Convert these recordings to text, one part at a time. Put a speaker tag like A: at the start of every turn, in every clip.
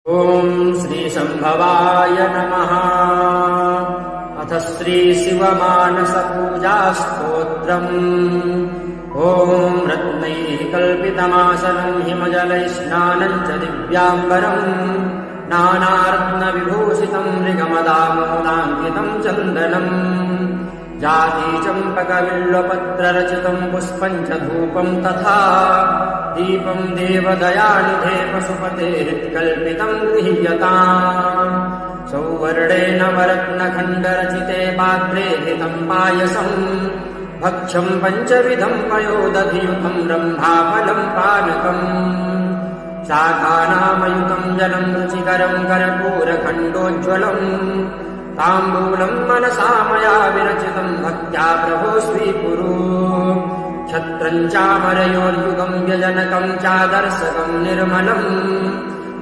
A: ॐ श्रीशम्भवाय नमः। अथ श्रीशिवमानसपूजास्तोत्रम्। ॐ रत्नैः कल्पितमासनम् हिमजलैः स्नानम् च दिव्याम्बरम् नानारत्नविभूषितम् मृगमदामोदाङ्कितम् चन्दनम् जातीचम्पकविल्वपत्ररचितम् पुष्पम् च धूपम् तथा दीपम् देवदयानिधे पशुपतेः कल्पितम् गृह्यताम्। सौवर्णेन वरत्नखण्डरचिते पात्रे हितम् पायसम् भक्ष्यम् पञ्चविधम् पयोदधियुतम् रम्भाफलम् पानकम् शाखानामयुतम् जलम् रुचिकरम् कर्पूरखण्डोज्ज्वलम् ताम्बूलम् मनसा मया विरचितम् भक्त्या प्रभो स्वीकुरु। छत्रम् चामरयोर्युगम् व्यजनकम् चादर्शकम् निर्मलम्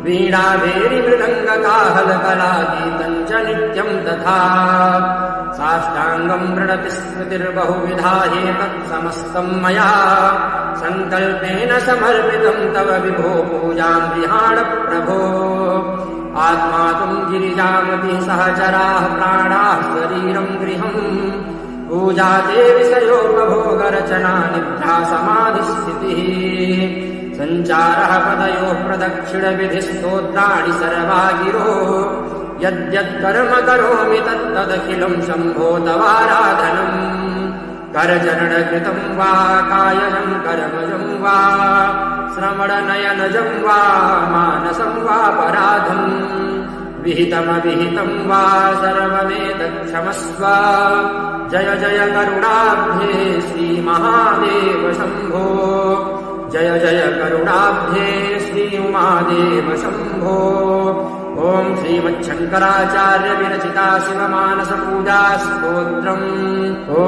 A: वीणाभेरिमृदङ्गकाहलकलागीतम् च नित्यम् तथा साष्टाङ्गम् प्रणति स्मृतिर्बहुविधा ह्येतत्समस्तम् मया सङ्कल्पेन समर्पितम् तव विभो पूजाम् गृहाण प्रभो। आत्मा तुम् गिरिजामतिः सहचराः प्राणाः शरीरम् गृहम् पूजा ते विषयोपभोगरचना निद्रा समाधिस्थितिः सञ्चारः पदयोः प्रदक्षिणविधिस्तोत्राणि सर्वा गिरो यद्यत्कर्म करोमि तत्तदखिलम् शम्भो तवाराधनम्। करचरणकृतम् वा कायजम् कर्मजम् वा श्रवणनयनजम् वा मानसम् वा पराधम् विहितमविहितम् वा सर्वमेतत्क्षमस्व। जय जय करुणाब्धे श्रीमहादेव शम्भो जय जय करुणाब्धे श्रीउमादेव शम्भो। ॐ श्रीमच्छङ्कराचार्य विरचिता शिवमानसपूजा स्तोत्रम्। ॐ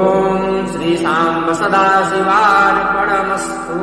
A: श्रीसाम्ब सदाशिवार्पणमस्तु।